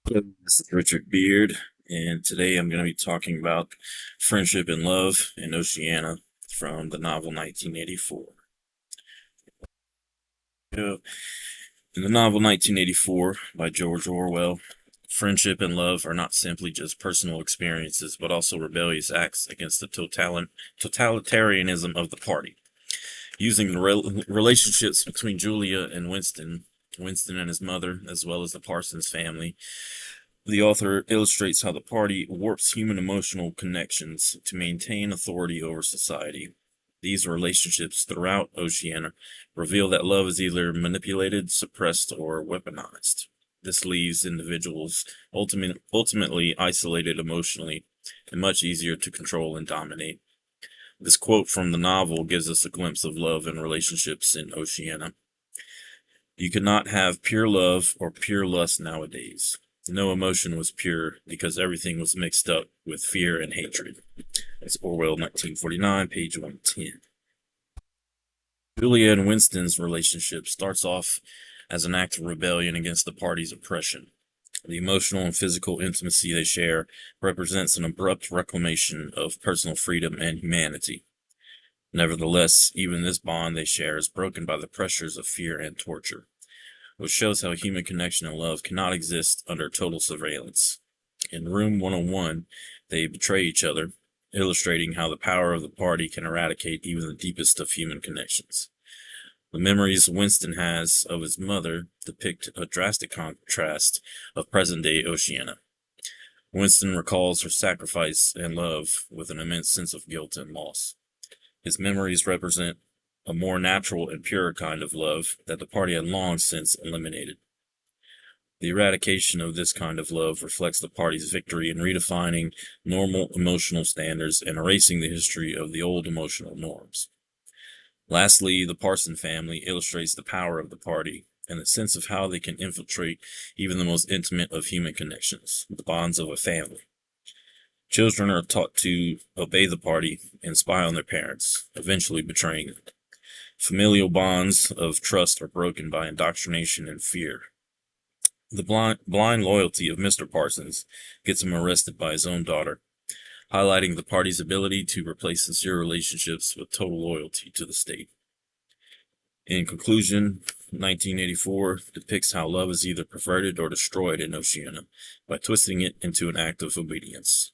This is Richard Beard, and today I'm going to be talking about Friendship and Love in Oceania from the novel 1984. In the novel 1984 by George Orwell, friendship and love are not simply just personal experiences, but also rebellious acts against the totalitarianism of the party. Using the relationships between Julia and Winston and his mother, as well as the Parsons family, the author illustrates how the party warps human emotional connections to maintain authority over society. These relationships throughout Oceania reveal that love is either manipulated, suppressed, or weaponized. This leaves individuals ultimately isolated emotionally and much easier to control and dominate. This quote from the novel gives us a glimpse of love and relationships in Oceania. You cannot have pure love or pure lust nowadays. No emotion was pure because everything was mixed up with fear and hatred. That's Orwell 1949, page 110. Julia and Winston's relationship starts off as an act of rebellion against the party's oppression. The emotional and physical intimacy they share represents an abrupt reclamation of personal freedom and humanity. Nevertheless, even this bond they share is broken by the pressures of fear and torture, which shows how human connection and love cannot exist under total surveillance. In Room 101, they betray each other, illustrating how the power of the party can eradicate even the deepest of human connections. The memories Winston has of his mother depict a drastic contrast of present-day Oceania. Winston recalls her sacrifice and love with an immense sense of guilt and loss. His memories represent a more natural and purer kind of love that the party had long since eliminated. The eradication of this kind of love reflects the party's victory in redefining normal emotional standards and erasing the history of the old emotional norms. Lastly, the Parson family illustrates the power of the party and the sense of how they can infiltrate even the most intimate of human connections, the bonds of a family. Children are taught to obey the party and spy on their parents, eventually betraying them. Familial bonds of trust are broken by indoctrination and fear. The blind loyalty of Mr. Parsons gets him arrested by his own daughter, highlighting the party's ability to replace sincere relationships with total loyalty to the state. In conclusion, 1984 depicts how love is either perverted or destroyed in Oceania by twisting it into an act of obedience.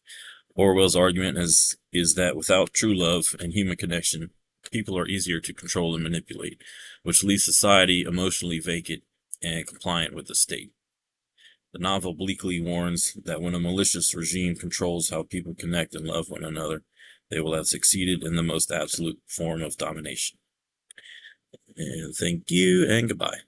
Orwell's argument is that without true love and human connection, people are easier to control and manipulate, which leaves society emotionally vacant and compliant with the state. The novel bleakly warns that when a malicious regime controls how people connect and love one another, they will have succeeded in the most absolute form of domination. And thank you, and goodbye.